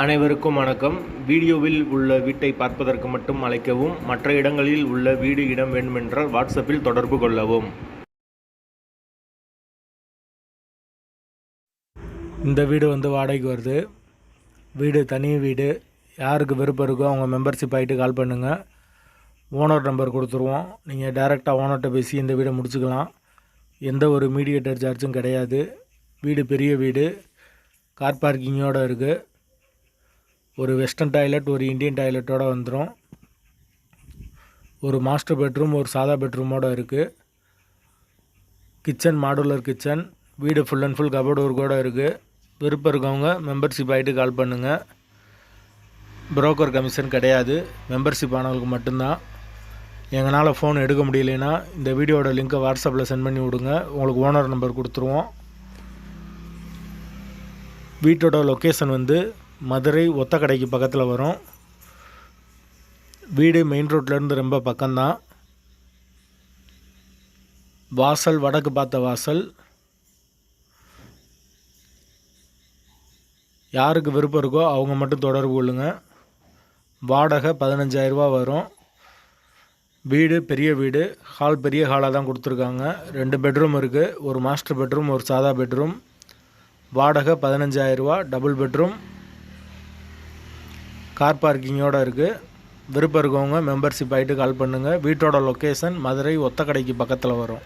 அனைவருக்கும் வணக்கம். வீடியோவில் உள்ள வீட்டை பார்ப்பதற்கு மட்டும் அழைக்கவும். மற்ற இடங்களில் உள்ள வீடு இடம் வேண்டுமென்றால் வாட்ஸ்அப்பில் தொடர்பு கொள்ளவும். இந்த வீடு வாடகைக்கு வருது. வீடு தனி வீடு. யாருக்கு விருப்பம் இருக்கோ அவங்க மெம்பர்ஷிப் ஆகிட்டு கால் பண்ணுங்கள். ஓனர் நம்பர் கொடுத்துருவோம். நீங்கள் டைரெக்டாக ஓனர்கிட்ட பேசி இந்த வீடை முடிச்சுக்கலாம். எந்த ஒரு மீடியேட்டர் சார்ஜும் கிடையாது. வீடு பெரிய வீடு, கார் பார்க்கிங்கோடு இருக்குது. ஒரு வெஸ்டர்ன் டாய்லெட், ஒரு இந்தியன் டாய்லெட்டோடு வந்துடும். ஒரு மாஸ்டர் பெட்ரூம், ஒரு சாதா பெட்ரூமோடு இருக்குது. Kitchen, modular kitchen. வீடு ஃபுல் அண்ட் ஃபுல் கபோர்டு ஒர்க்கோடு இருக்குது. விருப்பம் இருக்கவங்க மெம்பர்ஷிப் ஆகிட்டு கால் பண்ணுங்கள். புரோக்கர் கமிஷன் கிடையாது, மெம்பர்ஷிப் ஆனவங்களுக்கு மட்டும்தான். எங்களால் ஃபோன் எடுக்க முடியலைன்னா இந்த வீடியோட லிங்க்கை வாட்ஸ்அப்பில் சென்ட் பண்ணி விடுங்க. உங்களுக்கு ஓனர் நம்பர் கொடுத்துருவோம். வீட்டோட லொக்கேஷன் மதுரை ஒத்தக்கடைக்கு பக்கத்தில் வரும். வீடு மெயின் ரோட்லேருந்து ரொம்ப பக்கம்தான். வாசல் வடக்கு பார்த்த வாசல். யாருக்கு விருப்பம் இருக்கோ அவங்க மட்டும் தொடர்பு கொள்ளுங்க. வாடகை 15,000 ரூபா வரும். வீடு பெரிய வீடு, ஹால் பெரிய ஹாலாக தான் கொடுத்துருக்காங்க. 2 பெட்ரூம் இருக்குது. ஒரு மாஸ்டர் பெட்ரூம், ஒரு சாதா பெட்ரூம். வாடகை 15,000 ரூபா. டபுள் பெட்ரூம், கார் பார்க்கிங்கோடு இருக்குது. விருப்பம் இருக்கவங்க மெம்பர்ஷிப் ஆகிட்டு கால் பண்ணுங்கள். வீட்டோட லொக்கேஷன் மதுரை ஒத்தக்கடைக்கு பக்கத்தில் வரும்.